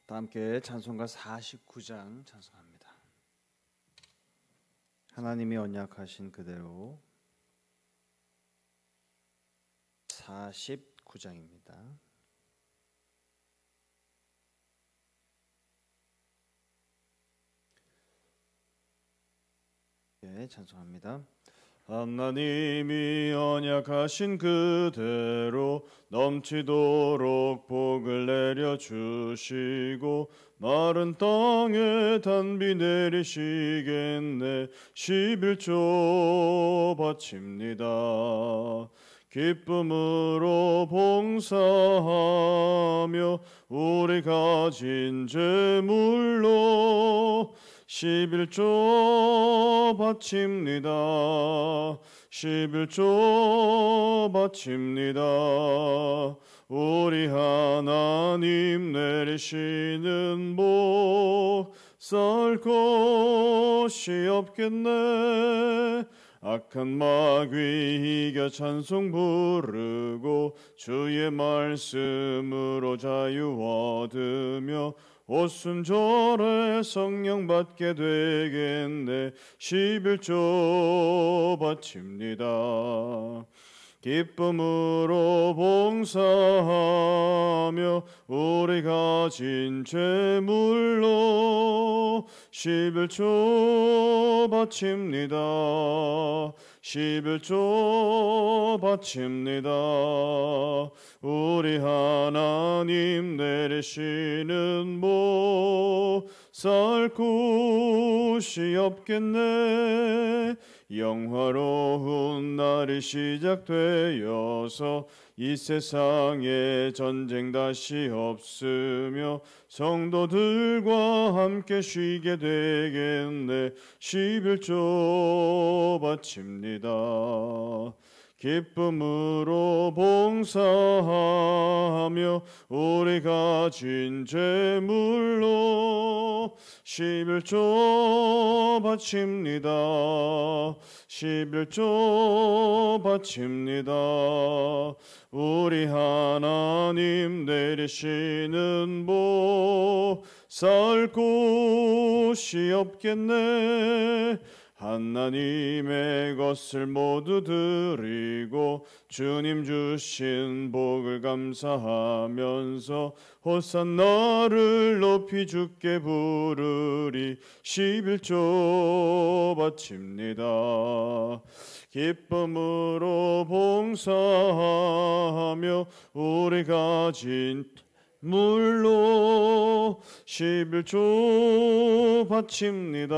다 함께 찬송가 49장 찬송합니다. 하나님이 언약하신 그대로 49장입니다. 네, 찬송합니다. 하나님이 언약하신 그대로 넘치도록 복을 내려주시고 마른 땅에 단비 내리시겠네. 11조 바칩니다. 기쁨으로 봉사하며 우리 가진 재물로 11조 바칩니다. 11조 바칩니다. 우리 하나님 내리시는 복 쌀 곳이 없겠네. 악한 마귀 이겨 찬송 부르고 주의 말씀으로 자유 얻으며 오순절에 성령 받게 되겠네. 11조 바칩니다. 기쁨으로 봉사하며 우리 가진 재물로 11조 바칩니다. 11조 바칩니다. 우리 하나님 내리시는 복 쌀 곳이 없겠네. 영화로운 날이 시작되어서 이 세상에 전쟁 다시 없으며 성도들과 함께 쉬게 되겠네. 11조 바칩니다. 기쁨으로 봉사하며 우리 가진 재물로 11조 바칩니다. 11조 바칩니다. 우리 하나님 내리시는 복 쌀 곳이 없겠네. 하나님의 것을 모두 드리고 주님 주신 복을 감사하면서 호산나를 높이 주께 부르리. 11조 바칩니다. 기쁨으로 봉사하며 우리 가진 물로 11조 바칩니다.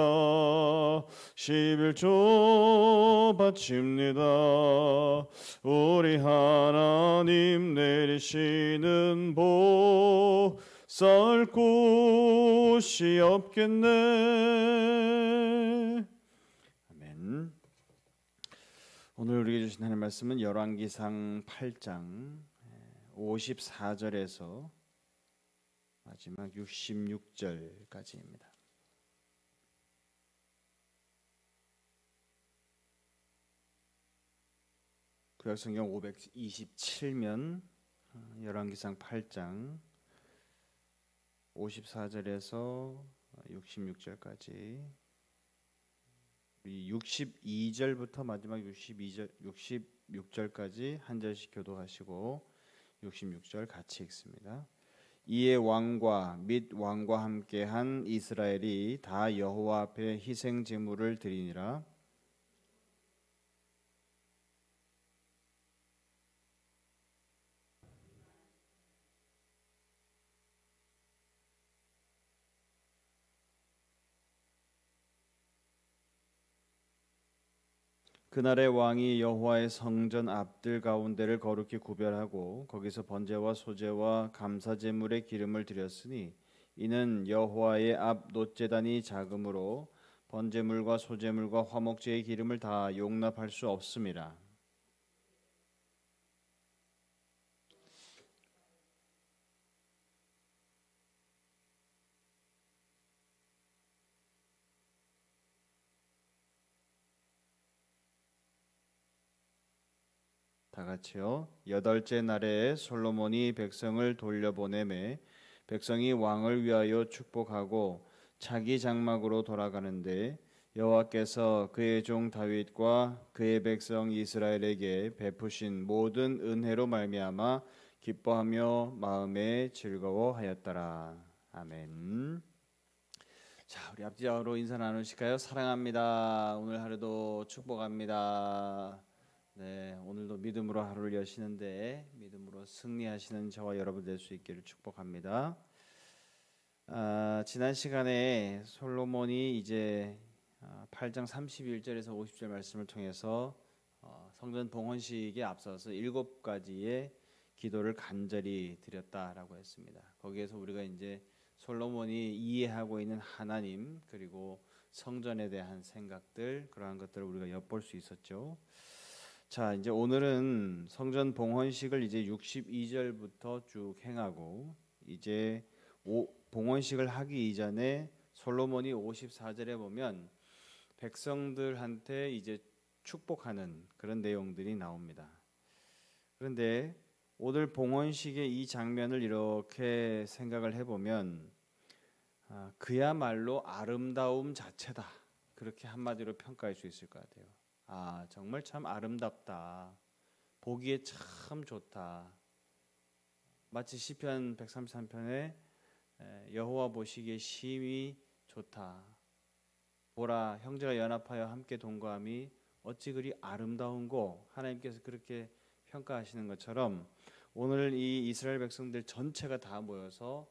11조 바칩니다. 우리 하나님 내리시는 복 쌀 곳이 없겠네. 아멘. 오늘 우리에게 주신 하나님의 말씀은 열왕기상 8장 54절에서 마지막 66절까지입니다. 구약성경 527면 열왕기상 8장 54절에서 66절까지 62절부터 마지막 66절까지 한 절씩 교독하시고 66절 같이 읽습니다. 이에 왕과 및 왕과 함께한 이스라엘이 다 여호와 앞에 희생 제물을 드리니라. 그날의 왕이 여호와의 성전 앞들 가운데를 거룩히 구별하고 거기서 번제와 소제와 감사 제물의 기름을 드렸으니 이는 여호와의 앞 놋제단이 작으므로 번제물과 소제물과 화목제의 기름을 다 용납할 수 없음이라. 다 같이요. 여덟째 날에 솔로몬이 백성을 돌려보내매 백성이 왕을 위하여 축복하고 자기 장막으로 돌아가는데 여호와께서 그의 종 다윗과 그의 백성 이스라엘에게 베푸신 모든 은혜로 말미암아 기뻐하며 마음에 즐거워하였더라. 아멘. 자, 우리 앞뒤로 인사 나누실까요? 사랑합니다. 오늘 하루도 축복합니다. 네, 오늘도 믿음으로 하루를 여시는데 믿음으로 승리하시는 저와 여러분 될 수 있기를 축복합니다. 지난 시간에 솔로몬이 이제 8장 31절에서 50절 말씀을 통해서 성전 봉헌식에 앞서서 7가지의 기도를 간절히 드렸다라고 했습니다. 거기에서 우리가 이제 솔로몬이 이해하고 있는 하나님 그리고 성전에 대한 생각들 그러한 것들을 우리가 엿볼 수 있었죠. 자, 이제 오늘은 성전 봉헌식을 이제 62절부터 쭉 행하고 이제 봉헌식을 하기 이전에 솔로몬이 54절에 보면 백성들한테 이제 축복하는 그런 내용들이 나옵니다. 그런데 오늘 봉헌식의 이 장면을 이렇게 생각을 해보면 그야말로 아름다움 자체다. 그렇게 한마디로 평가할 수 있을 것 같아요. 정말 참 아름답다. 보기에 참 좋다. 마치 시편 133편에 여호와 보시기에 심히 좋다. 보라 형제가 연합하여 함께 동거함이 어찌 그리 아름다운고 하나님께서 그렇게 평가하시는 것처럼 오늘 이 이스라엘 백성들 전체가 다 모여서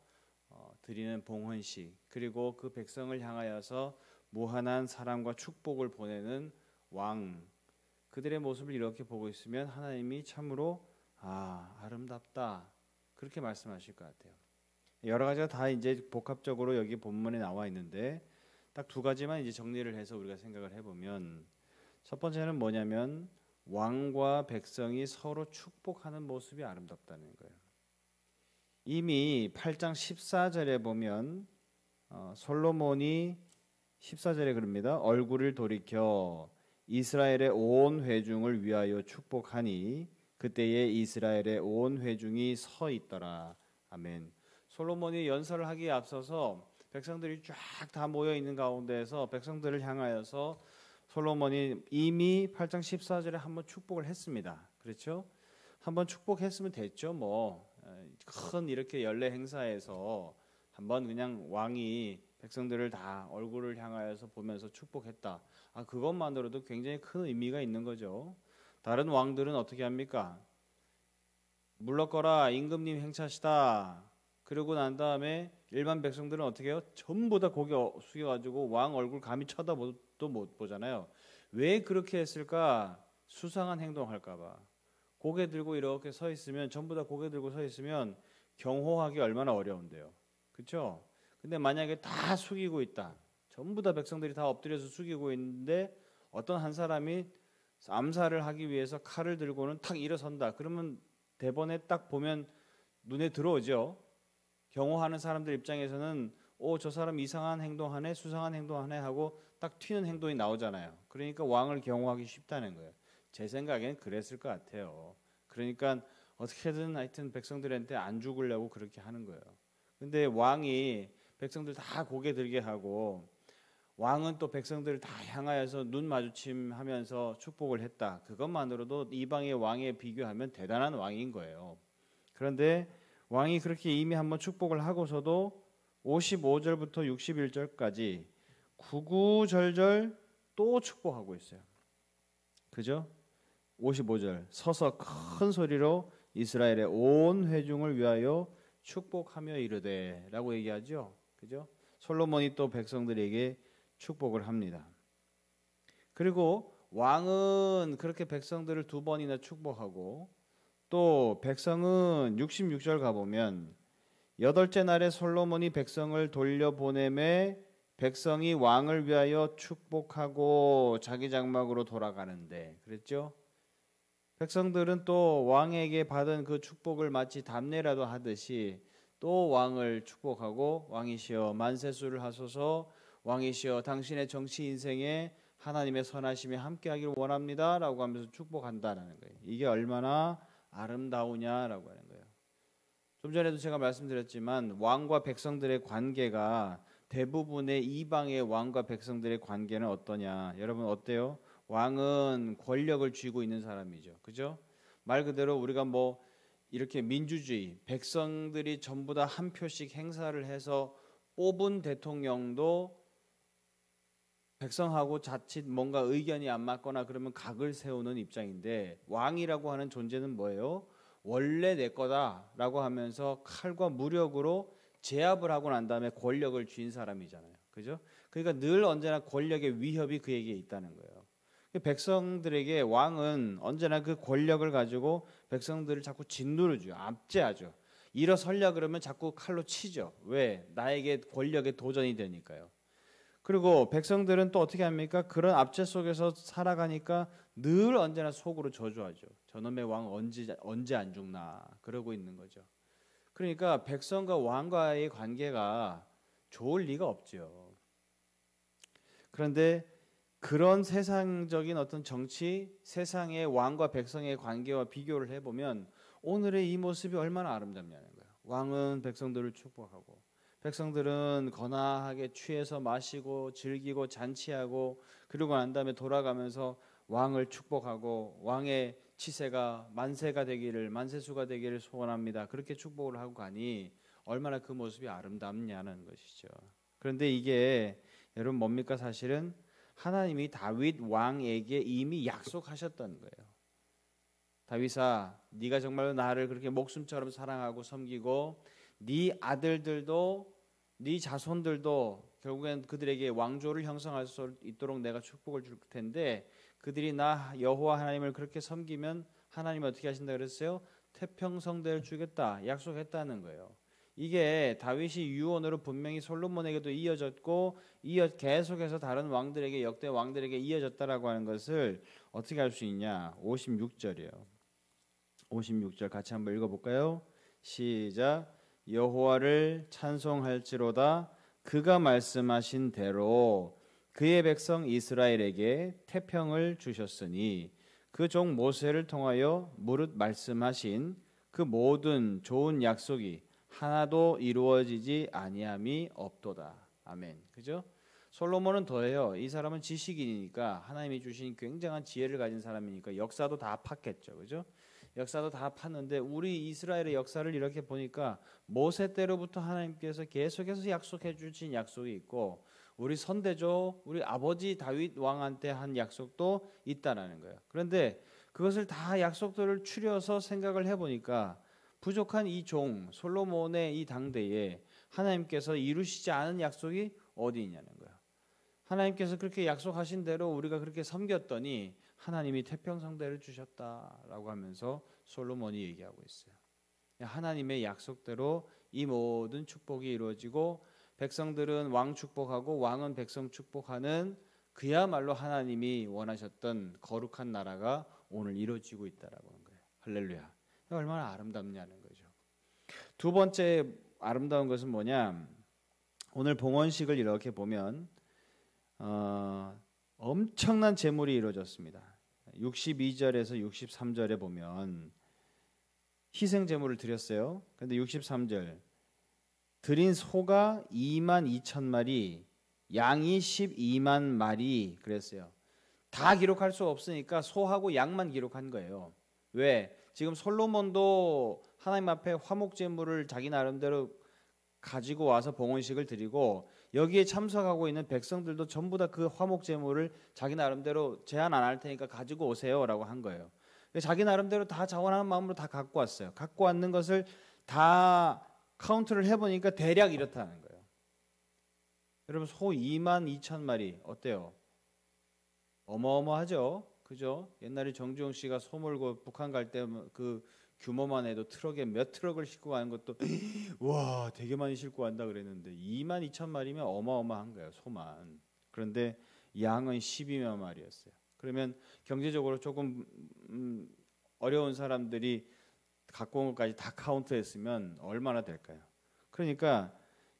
드리는 봉헌식 그리고 그 백성을 향하여서 무한한 사랑과 축복을 보내는 왕 그들의 모습을 이렇게 보고 있으면 하나님이 참으로 아름답다 그렇게 말씀하실 것 같아요. 여러 가지가 다 이제 복합적으로 여기 본문에 나와 있는데 딱 2가지만 이제 정리를 해서 우리가 생각을 해보면 첫 번째는 뭐냐면 왕과 백성이 서로 축복하는 모습이 아름답다는 거예요. 이미 8장 14절에 보면 솔로몬이 14절에 그럽니다. 얼굴을 돌이켜 이스라엘의 온 회중을 위하여 축복하니 그때에 이스라엘의 온 회중이 서 있더라. 아멘. 솔로몬이 연설을 하기에 앞서서 백성들이 쫙 다 모여 있는 가운데에서 백성들을 향하여서 솔로몬이 이미 8장 14절에 한번 축복을 했습니다. 그렇죠? 한번 축복했으면 됐죠. 큰 이렇게 연례 행사에서 한번 그냥 왕이 백성들을 다 얼굴을 향하여서 보면서 축복했다. 그것만으로도 굉장히 큰 의미가 있는 거죠. 다른 왕들은 어떻게 합니까? 물러거라 임금님 행차시다. 그러고 난 다음에 일반 백성들은 어떻게 해요? 전부 다 고개 숙여가지고 왕 얼굴 감히 쳐다보도 못 보잖아요. 왜 그렇게 했을까? 수상한 행동할까 봐. 고개 들고 이렇게 서 있으면 전부 다 고개 들고 서 있으면 경호하기 얼마나 어려운데요. 그렇죠? 근데 만약에 다 숙이고 있다. 전부 다 백성들이 다 엎드려서 숙이고 있는데 어떤 한 사람이 암살을 하기 위해서 칼을 들고는 탁 일어선다. 그러면 대본에 딱 보면 눈에 들어오죠. 경호하는 사람들 입장에서는 저 사람 이상한 행동하네, 수상한 행동하네 하고 딱 튀는 행동이 나오잖아요. 그러니까 왕을 경호하기 쉽다는 거예요. 제 생각엔 그랬을 것 같아요. 그러니까 어떻게든 하여튼 백성들한테 안 죽으려고 그렇게 하는 거예요. 근데 왕이 백성들 다 고개 들게 하고 왕은 또 백성들을 다 향하여서 눈 마주침하면서 축복을 했다. 그것만으로도 이방의 왕에 비교하면 대단한 왕인 거예요. 그런데 왕이 그렇게 이미 한번 축복을 하고서도 55절부터 61절까지 구구절절 또 축복하고 있어요. 그죠? 55절 서서 큰 소리로 이스라엘의 온 회중을 위하여 축복하며 이르되 라고 얘기하죠. 그죠? 솔로몬이 또 백성들에게 축복을 합니다. 그리고 왕은 그렇게 백성들을 2번이나 축복하고 또 백성은 66절 가보면 8째 날에 솔로몬이 백성을 돌려보내매 백성이 왕을 위하여 축복하고 자기 장막으로 돌아가는데 그랬죠? 백성들은 또 왕에게 받은 그 축복을 마치 답례라도 하듯이 또 왕을 축복하고 왕이시여 만세수를 하소서 왕이시여 당신의 정치 인생에 하나님의 선하심이 함께하기를 원합니다 라고 하면서 축복한다는 거예요. 이게 얼마나 아름다우냐라고 하는 거예요. 좀 전에도 제가 말씀드렸지만 왕과 백성들의 관계가 대부분의 이방의 왕과 백성들의 관계는 어떠냐? 여러분 어때요? 왕은 권력을 쥐고 있는 사람이죠. 그죠? 말 그대로 우리가 뭐 이렇게 민주주의, 백성들이 전부 다 한 표씩 행사를 해서 뽑은 대통령도 백성하고 자칫 뭔가 의견이 안 맞거나 그러면 각을 세우는 입장인데, 왕이라고 하는 존재는 뭐예요? 원래 내 거다라고 하면서 칼과 무력으로 제압을 하고 난 다음에 권력을 쥔 사람이잖아요. 그죠? 그러니까 늘 언제나 권력의 위협이 그에게 있다는 거예요. 백성들에게 왕은 언제나 그 권력을 가지고 백성들을 자꾸 짓누르죠. 압제하죠. 일어서려 그러면 자꾸 칼로 치죠. 왜? 나에게 권력의 도전이 되니까요. 그리고 백성들은 또 어떻게 합니까? 그런 압제 속에서 살아가니까 늘 언제나 속으로 저주하죠. 저놈의 왕 언제 안 죽나 그러고 있는 거죠. 그러니까 백성과 왕과의 관계가 좋을 리가 없죠. 그런데 그런 세상적인 어떤 정치, 세상의 왕과 백성의 관계와 비교를 해보면 오늘의 이 모습이 얼마나 아름답냐는 거예요. 왕은 백성들을 축복하고, 백성들은 거나하게 취해서 마시고 즐기고 잔치하고, 그러고 난 다음에 돌아가면서 왕을 축복하고 왕의 치세가 만세가 되기를, 만세수가 되기를 소원합니다. 그렇게 축복을 하고 가니 얼마나 그 모습이 아름답냐는 것이죠. 그런데 이게 여러분 뭡니까? 사실은 하나님이 다윗 왕에게 이미 약속하셨던 거예요. 다윗아, 네가 정말로 나를 그렇게 목숨처럼 사랑하고 섬기고 네 아들들도 네 자손들도 결국엔 그들에게 왕조를 형성할 수 있도록 내가 축복을 줄 텐데, 그들이 나 여호와 하나님을 그렇게 섬기면 하나님이 어떻게 하신다 그랬어요? 태평성대를 주겠다 약속했다는 거예요. 이게 다윗이 유언으로 분명히 솔로몬에게도 이어졌고 계속해서 다른 왕들에게, 역대 왕들에게 이어졌다라고 하는 것을 어떻게 알 수 있냐? 56절이에요. 56절 같이 한번 읽어볼까요? 시작. 여호와를 찬송할지로다. 그가 말씀하신 대로 그의 백성 이스라엘에게 태평을 주셨으니 그 종 모세를 통하여 무릇 말씀하신 그 모든 좋은 약속이 하나도 이루어지지 아니함이 없도다. 아멘. 그죠? 솔로몬은 더해요. 이 사람은 지식인이니까, 하나님이 주신 굉장한 지혜를 가진 사람이니까 역사도 다 팠겠죠. 그죠? 역사도 다 팠는데 우리 이스라엘의 역사를 이렇게 보니까 모세 때로부터 하나님께서 계속해서 약속해 주신 약속이 있고, 우리 선대조 우리 아버지 다윗 왕한테 한 약속도 있다라는 거예요. 그런데 그것을 다 약속들을 추려서 생각을 해보니까 부족한 이 종 솔로몬의 이 당대에 하나님께서 이루시지 않은 약속이 어디 있냐는 거예요. 하나님께서 그렇게 약속하신 대로 우리가 그렇게 섬겼더니 하나님이 태평성대를 주셨다라고 하면서 솔로몬이 얘기하고 있어요. 하나님의 약속대로 이 모든 축복이 이루어지고, 백성들은 왕 축복하고 왕은 백성 축복하는 그야말로 하나님이 원하셨던 거룩한 나라가 오늘 이루어지고 있다라고 하는 거예요. 할렐루야. 얼마나 아름답냐는 거죠. 두 번째 아름다운 것은 뭐냐? 오늘 봉헌식을 이렇게 보면 엄청난 제물이 이루어졌습니다. 62절에서 63절에 보면 희생 제물을 드렸어요. 그런데 63절 드린 소가 2만 2천 마리, 양이 12만 마리 그랬어요. 다 기록할 수 없으니까 소하고 양만 기록한 거예요. 왜? 지금 솔로몬도 하나님 앞에 화목 제물을 자기 나름대로 가지고 와서 봉헌식을 드리고, 여기에 참석하고 있는 백성들도 전부 다 그 화목 제물을 자기 나름대로 제한 안 할 테니까 가지고 오세요라고 한 거예요. 자기 나름대로 다 자원하는 마음으로 다 갖고 왔어요. 갖고 왔는 것을 다 카운트를 해보니까 대략 이렇다는 거예요. 여러분 소 2만 2천 마리 어때요? 어마어마하죠? 그죠? 옛날에 정주영 씨가 소 몰고 북한 갈 때 그 규모만 해도 트럭에 몇 트럭을 싣고 가는 것도 와 되게 많이 싣고 간다 그랬는데 2만 2천 마리면 어마어마한 거예요, 소만. 그런데 양은 12만 마리였어요. 그러면 경제적으로 조금 어려운 사람들이 갖고 온 것까지 다 카운트했으면 얼마나 될까요? 그러니까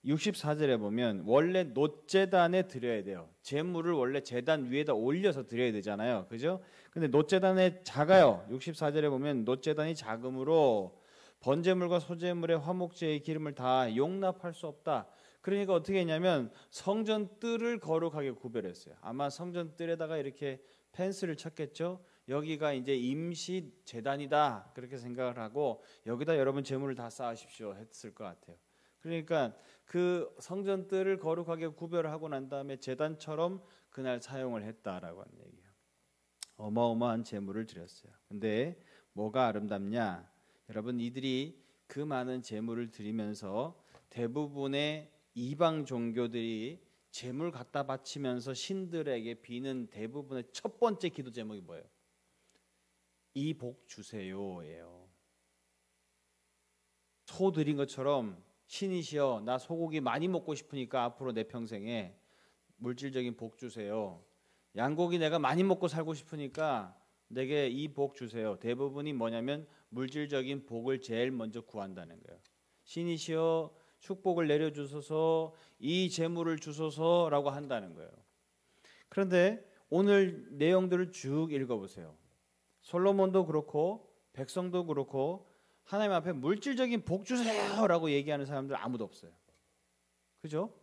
64절에 보면 원래 놋제단에 드려야 돼요. 제물을 원래 제단 위에다 올려서 드려야 되잖아요. 그죠? 근데 놋제단에 작아요. 64절에 보면 놋제단이 작으므로 번제물과 소제물의 화목제의 기름을 다 용납할 수 없다. 그러니까 어떻게 했냐면 성전 뜰을 거룩하게 구별했어요. 아마 성전 뜰에다가 이렇게 펜스를 쳤겠죠. 여기가 이제 임시 제단이다 그렇게 생각을 하고 여기다 여러분 제물을 다 쌓으십시오 했을 것 같아요. 그러니까 그 성전 뜰을 거룩하게 구별하고 난 다음에 제단처럼 그날 사용을 했다라고 하는 얘기예요. 어마어마한 제물을 드렸어요. 근데 뭐가 아름답냐? 여러분 이들이 그 많은 제물을 드리면서 대부분의 이방 종교들이 제물 갖다 바치면서 신들에게 비는 대부분의 첫 번째 기도 제목이 뭐예요? 이 복 주세요예요. 소 드린 것처럼 신이시여 나 소고기 많이 먹고 싶으니까 앞으로 내 평생에 물질적인 복 주세요. 양고기 내가 많이 먹고 살고 싶으니까 내게 이 복 주세요. 대부분이 뭐냐면 물질적인 복을 제일 먼저 구한다는 거예요. 신이시여 축복을 내려주소서 이 재물을 주소서라고 한다는 거예요. 그런데 오늘 내용들을 쭉 읽어보세요. 솔로몬도 그렇고 백성도 그렇고 하나님 앞에 물질적인 복 주세요라고 얘기하는 사람들 아무도 없어요. 그죠?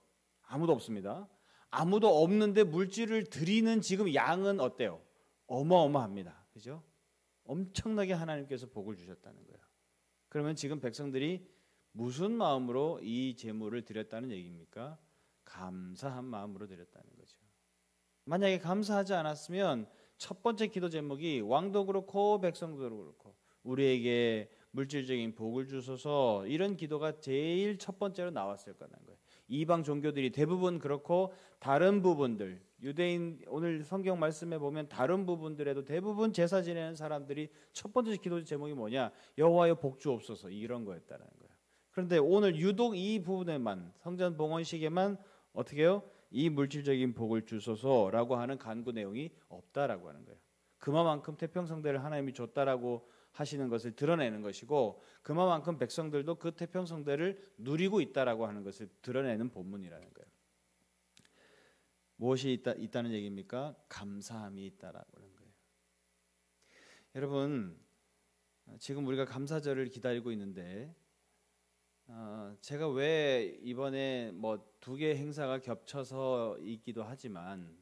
아무도 없습니다. 아무도 없는데 물질을 드리는 지금 양은 어때요? 어마어마합니다. 그죠? 엄청나게 하나님께서 복을 주셨다는 거예요. 그러면 지금 백성들이 무슨 마음으로 이 제물을 드렸다는 얘기입니까? 감사한 마음으로 드렸다는 거죠. 만약에 감사하지 않았으면 첫 번째 기도 제목이 왕도 그렇고 백성도 그렇고 우리에게 물질적인 복을 주소서 이런 기도가 제일 첫 번째로 나왔을 거라는 거예요. 이방 종교들이 대부분 그렇고 다른 부분들 유대인 오늘 성경 말씀에 보면 다른 부분들에도 대부분 제사 지내는 사람들이 첫 번째 기도 제목이 뭐냐? 여호와여 복 주옵소서 이런 거였다는 거예요. 그런데 오늘 유독 이 부분에만 성전 봉헌식에만 어떻게 해요? 이 물질적인 복을 주소서라고 하는 간구 내용이 없다라고 하는 거예요. 그만큼 태평성대를 하나님이 줬다라고 하시는 것을 드러내는 것이고 그만큼 백성들도 그 태평성대를 누리고 있다라고 하는 것을 드러내는 본문이라는 거예요. 무엇이 있다는 얘기입니까? 감사함이 있다라고 하는 거예요. 여러분 지금 우리가 감사절을 기다리고 있는데 제가 왜 이번에 뭐 2개 행사가 겹쳐서 있기도 하지만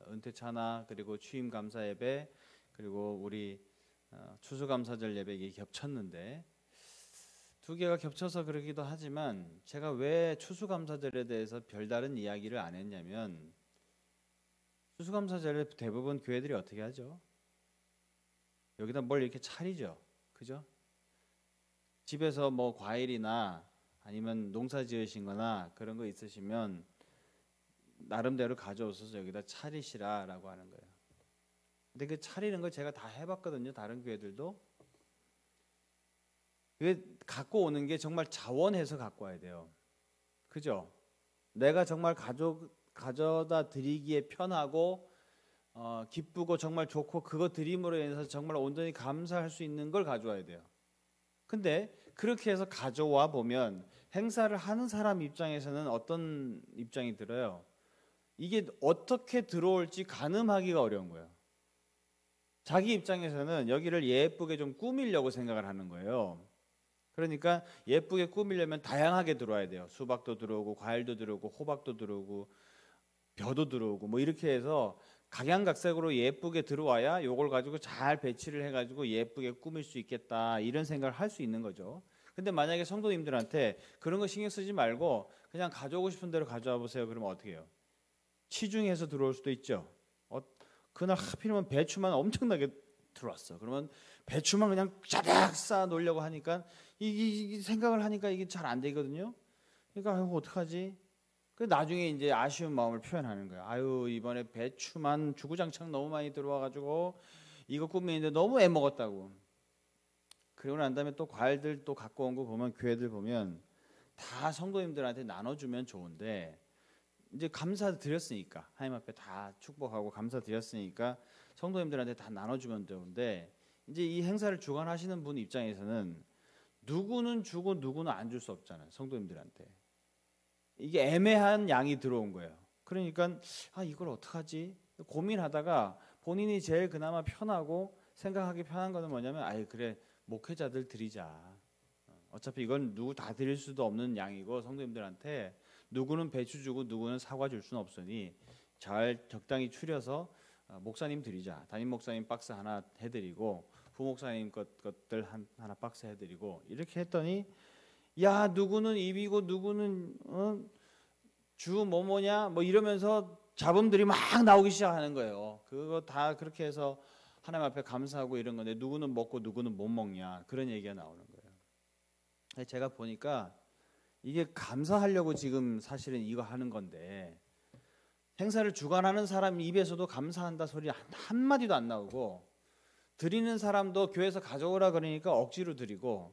은퇴차나 그리고 취임 감사 예배 그리고 우리 추수감사절 예배가 겹쳤는데 2개가 겹쳐서 그러기도 하지만 제가 왜 추수감사절에 대해서 별다른 이야기를 안 했냐면 추수감사절에 대부분 교회들이 어떻게 하죠? 여기다 뭘 이렇게 차리죠, 그죠? 집에서 뭐 과일이나 아니면 농사 지으신거나 그런 거 있으시면 나름대로 가져오셔서 여기다 차리시라라고 하는 거예요. 근데 그 차리는 걸 제가 다 해봤거든요. 다른 교회들도. 그게 갖고 오는 게 정말 자원해서 갖고 와야 돼요. 그죠? 내가 정말 가져다 드리기에 편하고 기쁘고 정말 좋고 그거 드림으로 인해서 정말 온전히 감사할 수 있는 걸 가져와야 돼요. 근데 그렇게 해서 가져와 보면 행사를 하는 사람 입장에서는 어떤 입장이 들어요? 이게 어떻게 들어올지 가늠하기가 어려운 거예요. 자기 입장에서는 여기를 예쁘게 좀 꾸미려고 생각을 하는 거예요. 그러니까 예쁘게 꾸미려면 다양하게 들어와야 돼요. 수박도 들어오고 과일도 들어오고 호박도 들어오고 벼도 들어오고 뭐 이렇게 해서 각양각색으로 예쁘게 들어와야 요걸 가지고 잘 배치를 해가지고 예쁘게 꾸밀 수 있겠다 이런 생각을 할 수 있는 거죠. 근데 만약에 성도님들한테 그런 거 신경 쓰지 말고 그냥 가져오고 싶은 대로 가져와 보세요. 그러면 어떻게 해요? 치중해서 들어올 수도 있죠. 그날 하필이면 배추만 엄청나게 들어왔어. 그러면 배추만 그냥 짜닥 쌓아 놓으려고 하니까 이 생각을 하니까 이게 잘 안 되거든요. 그러니까 어떡하지? 그 나중에 이제 아쉬운 마음을 표현하는 거예요. 아유 이번에 배추만 주구장창 너무 많이 들어와가지고 이거 꾸미는데 너무 애먹었다고. 그리고 난 다음에 또 과일들 또 갖고 온 거 보면 교회들 보면 다 성도님들한테 나눠주면 좋은데 이제 감사드렸으니까 하나님 앞에 다 축복하고 감사드렸으니까 성도님들한테 다 나눠주면 좋은데 이제 이 행사를 주관하시는 분 입장에서는 누구는 주고 누구는 안 줄 수 없잖아요. 성도님들한테. 이게 애매한 양이 들어온 거예요. 그러니까 이걸 어떡하지? 고민하다가 본인이 제일 그나마 편하고 생각하기 편한 거는 뭐냐면 그래 목회자들 드리자. 어차피 이건 누구 다 드릴 수도 없는 양이고 성도님들한테 누구는 배추 주고 누구는 사과 줄 수는 없으니 잘 적당히 추려서 목사님 드리자. 담임 목사님 박스 하나 해드리고 부목사님 것들 하나 박스 해드리고 이렇게 했더니 야 누구는 입이고 누구는 주 뭐냐 뭐 이러면서 잡음들이 막 나오기 시작하는 거예요. 그거 다 그렇게 해서 하나님 앞에 감사하고 이런 건데 누구는 먹고 누구는 못 먹냐 그런 얘기가 나오는 거예요. 제가 보니까 이게 감사하려고 지금 사실은 이거 하는 건데 행사를 주관하는 사람 입에서도 감사한다 소리 한마디도 안 나오고 드리는 사람도 교회에서 가져오라 그러니까 억지로 드리고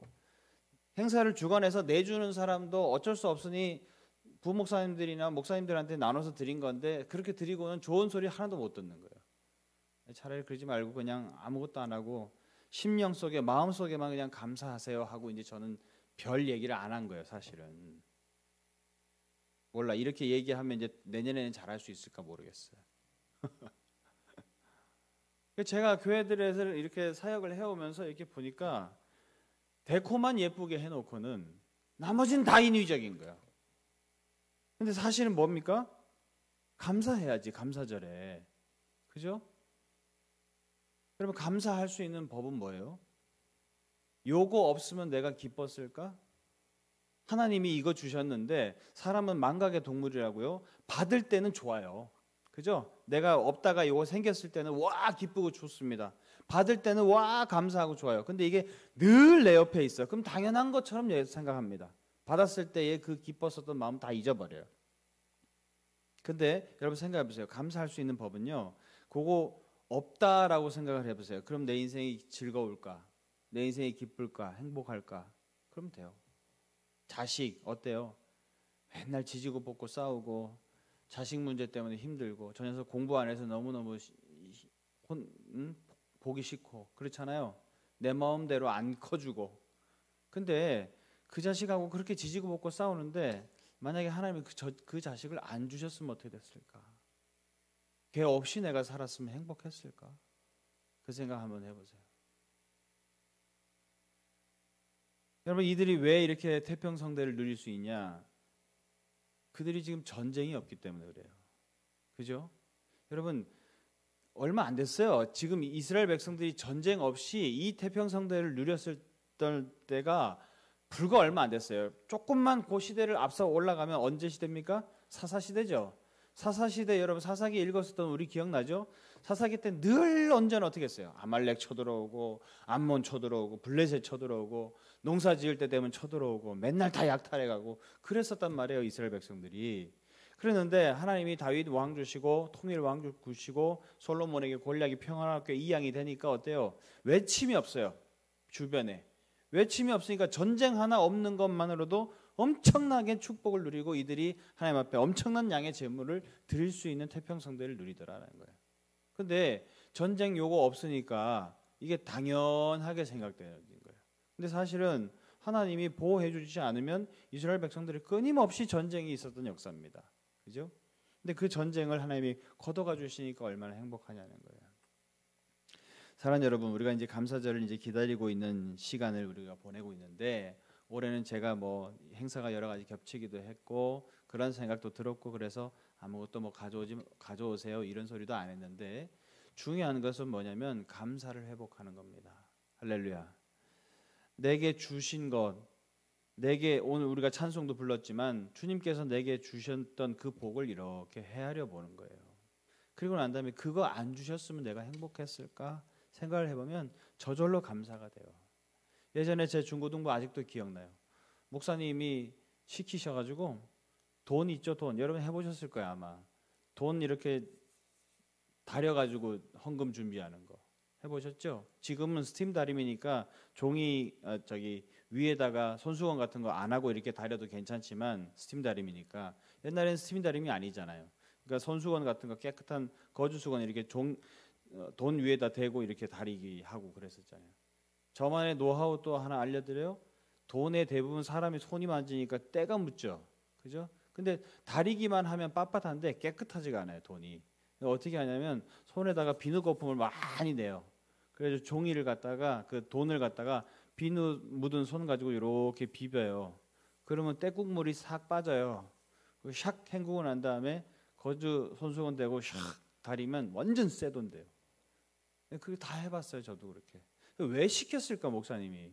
행사를 주관해서 내주는 사람도 어쩔 수 없으니 부목사님들이나 목사님들한테 나눠서 드린 건데 그렇게 드리고는 좋은 소리 하나도 못 듣는 거예요. 차라리 그러지 말고 그냥 아무것도 안 하고 심령 속에 마음 속에만 그냥 감사하세요 하고 이제 저는 별 얘기를 안 한 거예요. 사실은 몰라 이렇게 얘기하면 이제 내년에는 잘할 수 있을까 모르겠어요. 제가 교회들에서 이렇게 사역을 해오면서 이렇게 보니까 데코만 예쁘게 해놓고는 나머지는 다 인위적인 거예요. 근데 사실은 뭡니까? 감사해야지 감사절에. 그죠? 여러분 감사할 수 있는 법은 뭐예요? 요거 없으면 내가 기뻤을까? 하나님이 이거 주셨는데 사람은 망각의 동물이라고요. 받을 때는 좋아요. 그죠? 내가 없다가 이거 생겼을 때는 와 기쁘고 좋습니다. 받을 때는 와 감사하고 좋아요. 근데 이게 늘 내 옆에 있어. 그럼 당연한 것처럼 생각합니다. 받았을 때의 그 기뻤었던 마음 다 잊어버려요. 근데 여러분 생각해 보세요. 감사할 수 있는 법은요. 그거 없다라고 생각을 해보세요. 그럼 내 인생이 즐거울까? 내 인생이 기쁠까? 행복할까? 그럼 돼요. 자식 어때요? 맨날 지지고 볶고 싸우고 자식 문제 때문에 힘들고 저 녀석 공부 안 해서 너무너무 보기 싫고 그렇잖아요. 내 마음대로 안 커주고. 근데 그 자식하고 그렇게 지지고 볶고 싸우는데 만약에 하나님이 그 자식을 안 주셨으면 어떻게 됐을까? 걔 없이 내가 살았으면 행복했을까? 그 생각 한번 해보세요. 여러분 이들이 왜 이렇게 태평성대를 누릴 수 있냐? 그들이 지금 전쟁이 없기 때문에 그래요. 그죠? 여러분 얼마 안 됐어요. 지금 이스라엘 백성들이 전쟁 없이 이 태평성대를 누렸을 때가 불과 얼마 안 됐어요. 조금만 그 시대를 앞서 올라가면 언제 시대입니까? 사사시대죠. 사사시대 여러분 사사기 읽었었던 우리 기억나죠? 사사기 때 늘 언제나 어떻게 했어요? 아말렉 쳐들어오고 암몬 쳐들어오고 블레셋 쳐들어오고 농사 지을 때 되면 쳐들어오고 맨날 다 약탈해가고 그랬었단 말이에요. 이스라엘 백성들이. 그랬는데 하나님이 다윗 왕 주시고 통일 왕 주시고 솔로몬에게 골리앗이 평안하게 이양이 되니까 어때요? 외침이 없어요. 주변에. 외침이 없으니까 전쟁 하나 없는 것만으로도 엄청나게 축복을 누리고 이들이 하나님 앞에 엄청난 양의 재물을 드릴 수 있는 태평성대를 누리더라는 거예요. 근데 전쟁 요거 없으니까 이게 당연하게 생각되는 거예요. 근데 사실은 하나님이 보호해 주지 않으면 이스라엘 백성들이 끊임없이 전쟁이 있었던 역사입니다. 그죠? 근데 그 전쟁을 하나님이 걷어가 주시니까 얼마나 행복하냐는 거예요. 사랑하는 여러분, 우리가 이제 감사절을 이제 기다리고 있는 시간을 우리가 보내고 있는데 올해는 제가 뭐 행사가 여러 가지 겹치기도 했고 그런 생각도 들었고 그래서 아무것도 뭐 가져오세요 이런 소리도 안 했는데 중요한 것은 뭐냐면 감사를 회복하는 겁니다. 할렐루야. 내게 주신 것, 내게 오늘 우리가 찬송도 불렀지만 주님께서 내게 주셨던 그 복을 이렇게 헤아려 보는 거예요. 그리고 난 다음에 그거 안 주셨으면 내가 행복했을까 생각을 해보면 저절로 감사가 돼요. 예전에 제 중고등부 아직도 기억나요. 목사님이 시키셔가지고 돈 있죠, 돈. 여러분 해보셨을 거예요 아마. 돈 이렇게 다려가지고 헌금 준비하는 거 해보셨죠? 지금은 스팀 다림이니까 종이 위에다가 손수건 같은 거 안 하고 이렇게 다려도 괜찮지만 스팀 다림이니까 옛날에는 스팀 다림이 아니잖아요. 그러니까 손수건 같은 거 깨끗한 거주수건 이렇게 돈 위에다 대고 이렇게 다리기 하고 그랬었잖아요. 저만의 노하우 또 하나 알려드려요. 돈에 대부분 사람이 손이 만지니까 때가 묻죠. 그죠? 근데 다리기만 하면 빳빳한데 깨끗하지가 않아요, 돈이. 어떻게 하냐면 손에다가 비누 거품을 많이 내요. 그래서 종이를 갖다가 그 돈을 갖다가 비누 묻은 손 가지고 이렇게 비벼요. 그러면 떼국물이 싹 빠져요. 샥 헹구고 난 다음에 거주 손수건 대고 샥 다리면 완전 새 돈데요. 그거 다 해봤어요. 저도 그렇게. 왜 시켰을까 목사님이?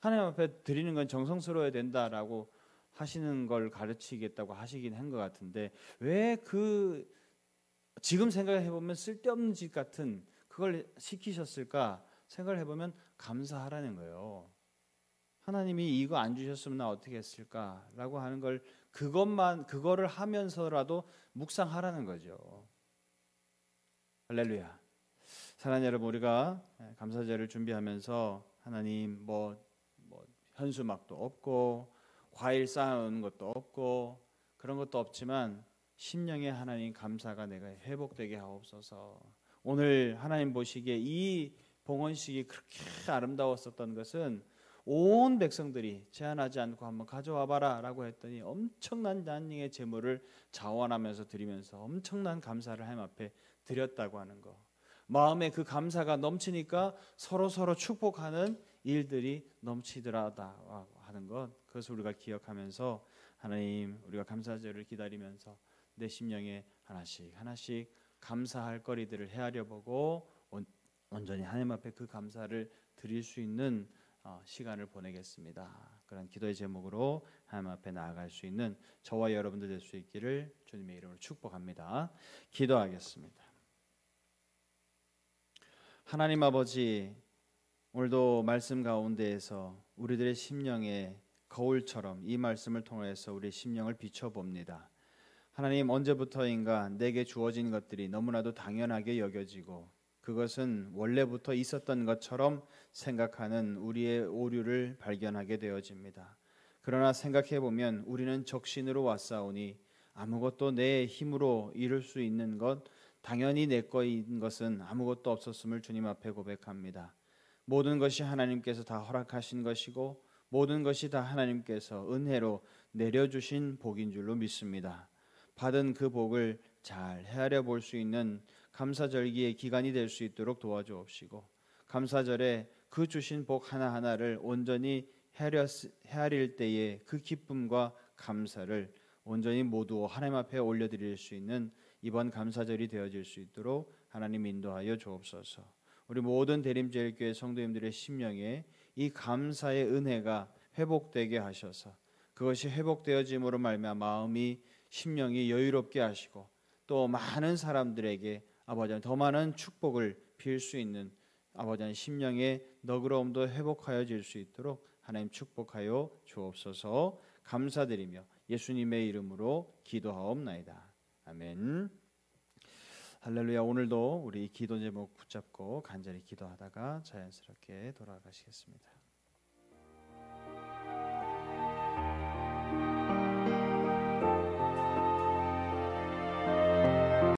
하나님 앞에 드리는 건 정성스러워야 된다라고 하시는 걸 가르치겠다고 하시긴 한 것 같은데 왜 그 지금 생각해 보면 쓸데없는 짓 같은 그걸 시키셨을까 생각을 해보면 감사하라는 거예요. 하나님이 이거 안 주셨으면 나 어떻게 했을까라고 하는 걸 그거를 하면서라도 묵상하라는 거죠. 할렐루야. 사랑하는 여러분, 우리가 감사제를 준비하면서 하나님 뭐 현수막도 없고 과일 쌓아놓은 것도 없고 그런 것도 없지만 심령의 하나님 감사가 내가 회복되게 하옵소서. 오늘 하나님 보시기에 이 봉헌식이 그렇게 아름다웠었던 것은 온 백성들이 제한하지 않고 한번 가져와 봐라 라고 했더니 엄청난 난ring의 제물을 자원하면서 드리면서 엄청난 감사를 하나님 앞에 드렸다고 하는 거. 마음에 그 감사가 넘치니까 서로 축복하는 일들이 넘치더라고 하는 것, 그것을 우리가 기억하면서 하나님 우리가 감사제를 기다리면서 내 심령에 하나씩 감사할 거리들을 헤아려 보고 온전히 하나님 앞에 그 감사를 드릴 수 있는 시간을 보내겠습니다. 그런 기도의 제목으로 하나님 앞에 나아갈 수 있는 저와 여러분들 될 수 있기를 주님의 이름으로 축복합니다. 기도하겠습니다. 하나님 아버지, 오늘도 말씀 가운데에서 우리들의 심령에 거울처럼 이 말씀을 통해서 우리의 심령을 비춰봅니다. 하나님, 언제부터인가 내게 주어진 것들이 너무나도 당연하게 여겨지고 그것은 원래부터 있었던 것처럼 생각하는 우리의 오류를 발견하게 되어집니다. 그러나 생각해 보면 우리는 적신으로 왔사오니 아무것도 내 힘으로 이룰 수 있는 것, 당연히 내 거인 것은 아무것도 없었음을 주님 앞에 고백합니다. 모든 것이 하나님께서 다 허락하신 것이고 모든 것이 다 하나님께서 은혜로 내려주신 복인 줄로 믿습니다. 받은 그 복을 잘 헤아려 볼 수 있는 감사절기의 기간이 될 수 있도록 도와주옵시고 감사절에 그 주신 복 하나하나를 온전히 헤아릴 때에 그 기쁨과 감사를 온전히 모두 하나님 앞에 올려드릴 수 있는 이번 감사절이 되어질 수 있도록 하나님 인도하여 주옵소서. 우리 모든 대림제일교회 성도님들의 심령에 이 감사의 은혜가 회복되게 하셔서 그것이 회복되어짐으로 말미암아 마음이 심령이 여유롭게 하시고 또 많은 사람들에게 아버지 더 많은 축복을 빌 수 있는 아버지 심령의 너그러움도 회복하여질 수 있도록 하나님 축복하여 주옵소서. 감사드리며 예수님의 이름으로 기도하옵나이다. 아멘. 할렐루야. 오늘도 우리 기도 제목 붙잡고 간절히 기도하다가 자연스럽게 돌아가시겠습니다.